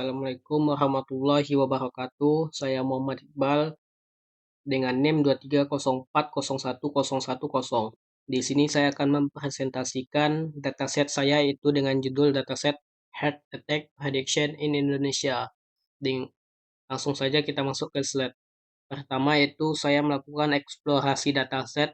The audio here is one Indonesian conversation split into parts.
Assalamualaikum warahmatullahi wabarakatuh. Saya Muhammad Iqbal dengan NIM 2304011010. Di sini saya akan mempresentasikan dataset saya itu dengan judul dataset Heart Attack Prediction in Indonesia. Langsung saja kita masuk ke slide. Pertama itu saya melakukan eksplorasi dataset.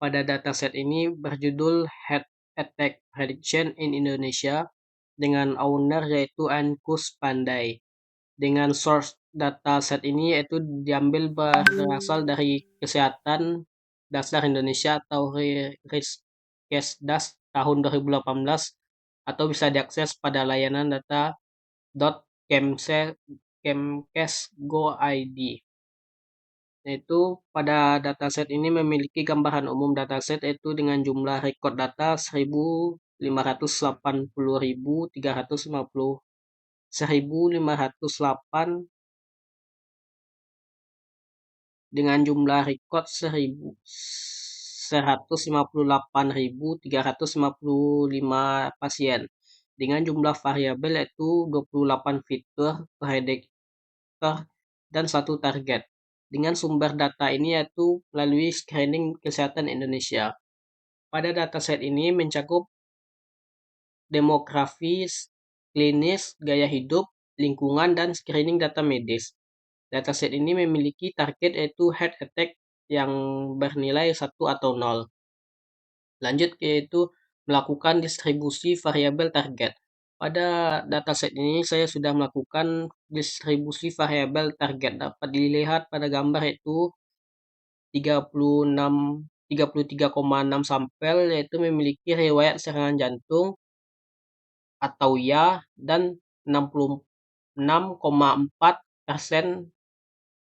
Pada dataset ini berjudul Heart Attack Prediction in Indonesia dengan owner yaitu Ankus Pandai. Dengan source dataset ini yaitu diambil berasal dari Kesehatan Dasar Indonesia atau Riskesdas tahun 2018 atau bisa diakses pada layanan data.kemkes.go.id. Yaitu pada dataset ini memiliki gambaran umum dataset yaitu dengan jumlah record data 1508 dengan jumlah record 158.355 pasien dengan jumlah variabel yaitu 28 fitur, prediktor, dan 1 target. Dengan sumber data ini yaitu melalui screening kesehatan Indonesia. Pada dataset ini mencakup demografis, klinis, gaya hidup, lingkungan, dan screening data medis. Dataset ini memiliki target yaitu heart attack yang bernilai 1 atau 0. Lanjut yaitu melakukan distribusi variabel target. Pada dataset ini saya sudah melakukan distribusi variabel target. Dapat dilihat pada gambar yaitu 33,6 sampel yaitu memiliki riwayat serangan jantung atau ya dan 66,4%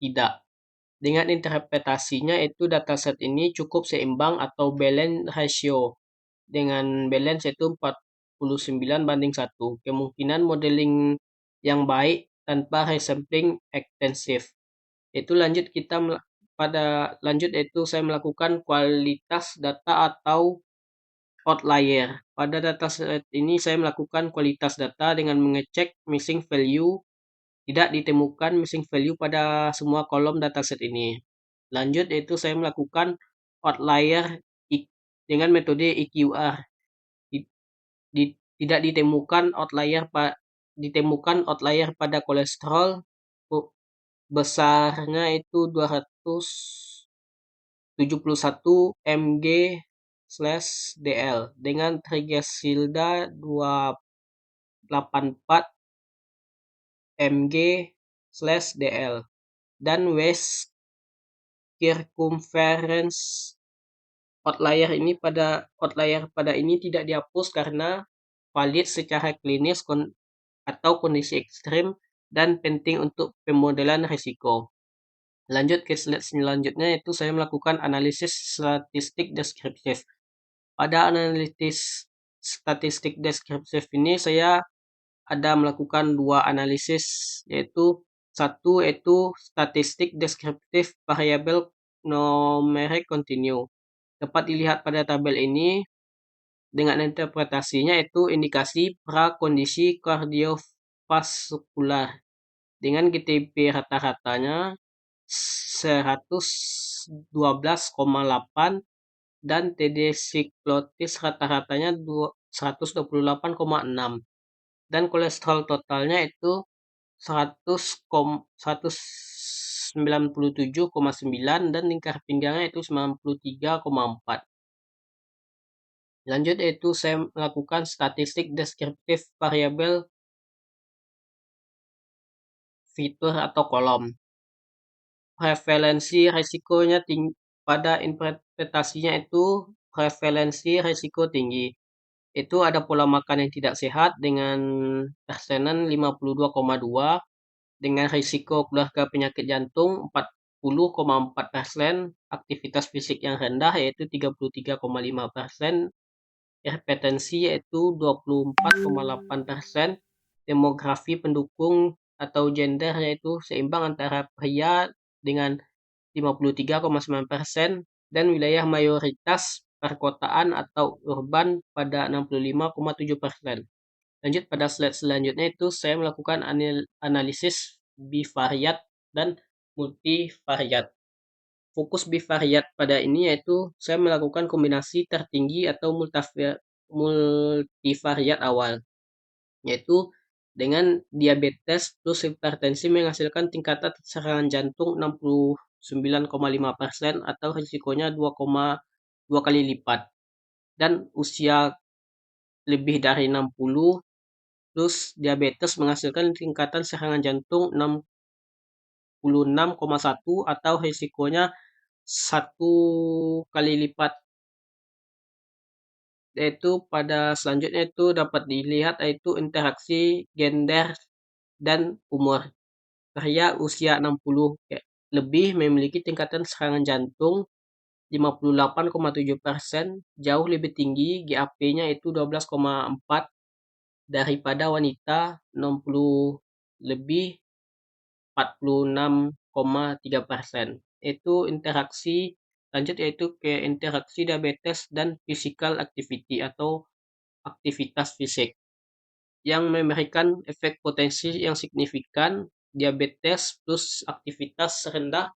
tidak. Dengan interpretasinya itu dataset ini cukup seimbang atau balance ratio. Dengan balance itu 49:1. Kemungkinan modeling yang baik tanpa resampling ekstensif. Itu lanjut yaitu saya melakukan kualitas data atau outlier. Pada dataset ini saya melakukan kualitas data dengan mengecek missing value. Tidak ditemukan missing value pada semua kolom dataset ini. Lanjut yaitu saya melakukan outlier dengan metode EQR. Tidak ditemukan outlier pada kolesterol besarnya itu 271 mg/dl dengan trigliserida 284 mg/dl dan waist circumference outlier pada ini tidak dihapus karena valid secara klinis atau kondisi ekstrim dan penting untuk pemodelan risiko. Lanjut ke slide selanjutnya yaitu saya melakukan analisis statistik deskriptif. Pada analisis statistik deskriptif ini saya ada melakukan 2 analisis yaitu satu yaitu statistik deskriptif variabel numeric continue. Dapat dilihat pada tabel ini dengan interpretasinya itu indikasi prakondisi kardiovaskular dengan GTP rata-ratanya 112,8 dan TD siklotis rata-ratanya 128,6 dan kolesterol totalnya itu 197,9 dan lingkar pinggangnya itu 93,4. Lanjut yaitu saya melakukan statistik deskriptif variabel fitur atau kolom. Prevalensi risikonya tinggi. Pada interpretasinya itu prevalensi risiko tinggi. Itu ada pola makan yang tidak sehat dengan persenan 52,2 dengan risiko keluarga penyakit jantung 40,4%, aktivitas fisik yang rendah yaitu 33,5%, hipertensi yaitu 24,8%, demografi pendukung atau gender yaitu seimbang antara pria dengan 53,9% dan wilayah mayoritas perkotaan atau urban pada 65,7%. Lanjut pada slide selanjutnya itu saya melakukan analisis bivariat dan multivariat. Fokus bivariat pada ini yaitu saya melakukan kombinasi tertinggi atau multivariat awal, yaitu dengan diabetes plus hipertensi menghasilkan tingkatan serangan jantung 69,5% atau risikonya 2,2 kali lipat, dan usia lebih dari 60 plus diabetes menghasilkan tingkatan serangan jantung 66,1 atau risikonya 1 kali lipat. Yaitu pada selanjutnya itu dapat dilihat yaitu interaksi gender dan umur. Pria usia 60 lebih memiliki tingkatan serangan jantung 58,7%, jauh lebih tinggi GAP-nya itu 12,4 daripada wanita 60 lebih 46,3%. Itu interaksi. Lanjut yaitu ke interaksi diabetes dan physical activity atau aktivitas fisik yang memberikan efek potensi yang signifikan. Diabetes plus aktivitas rendah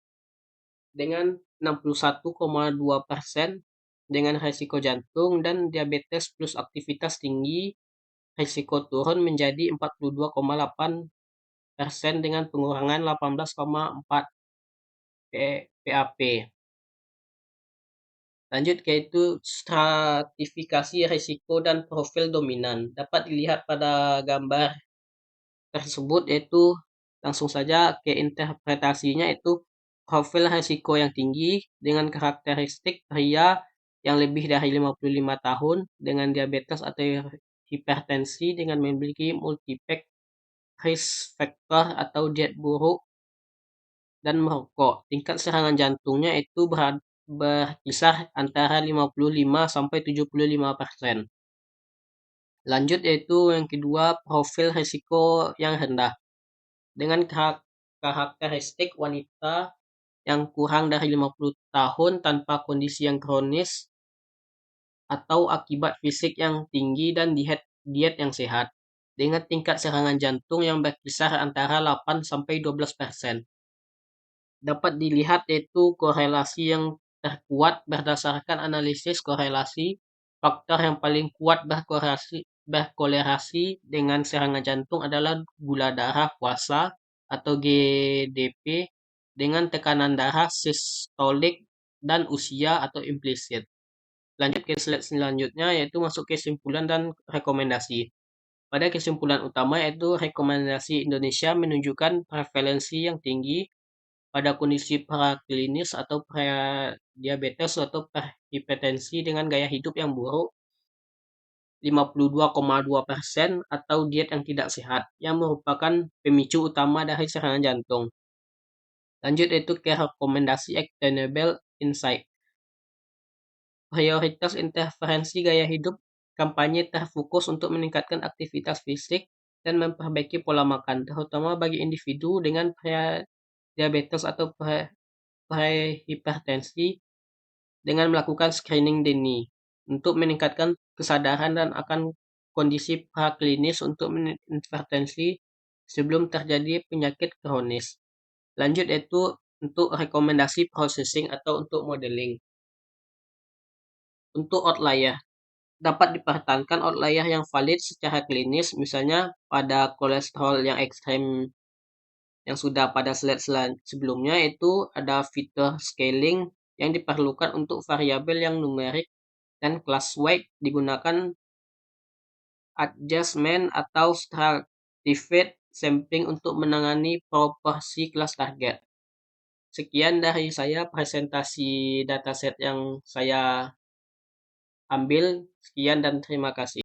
dengan 61,2% dengan risiko jantung, dan diabetes plus aktivitas tinggi risiko turun menjadi 42,8% dengan pengurangan 18,4 PAP. Lanjut yaitu stratifikasi risiko dan profil dominan. Dapat dilihat pada gambar tersebut, yaitu langsung saja ke interpretasinya, itu profil risiko yang tinggi dengan karakteristik pria yang lebih dari 55 tahun dengan diabetes atau hipertensi dengan memiliki multiple risk factor atau diet buruk dan merokok. Tingkat serangan jantungnya itu berkisar antara 55 sampai 75%. Lanjut yaitu yang kedua, profil risiko yang rendah dengan karakteristik wanita yang kurang dari 50 tahun tanpa kondisi yang kronis atau akibat fisik yang tinggi dan diet yang sehat dengan tingkat serangan jantung yang berkisar antara 8 sampai 12%. Dapat dilihat yaitu korelasi yang terkuat berdasarkan analisis korelasi. Faktor yang paling kuat berkolerasi dengan serangan jantung adalah gula darah puasa atau GDP dengan tekanan darah sistolik dan usia atau implisit. Lanjut ke slide selanjutnya yaitu masuk kesimpulan dan rekomendasi. Pada kesimpulan utama yaitu rekomendasi Indonesia menunjukkan prevalensi yang tinggi pada kondisi praklinis atau diabetes atau hipertensi dengan gaya hidup yang buruk 52,2% atau diet yang tidak sehat yang merupakan pemicu utama dari serangan jantung. Lanjut yaitu ke rekomendasi actionable insight. Prioritas intervensi gaya hidup kampanye terfokus untuk meningkatkan aktivitas fisik dan memperbaiki pola makan, terutama bagi individu dengan diabetes atau prehipertensi dengan melakukan screening dini untuk meningkatkan kesadaran dan akan kondisi praklinis untuk intervensi sebelum terjadi penyakit kronis. Lanjut yaitu untuk rekomendasi processing atau untuk modeling. Untuk outlier, dapat dipertahankan outlier yang valid secara klinis, misalnya pada kolesterol yang ekstrem yang sudah pada slide sebelumnya, itu ada fitur scaling yang diperlukan untuk variabel yang numerik, dan class weight digunakan adjustment atau stratified sampling untuk menangani proporsi kelas target. Sekian dari saya presentasi dataset yang saya ambil. Sekian dan terima kasih.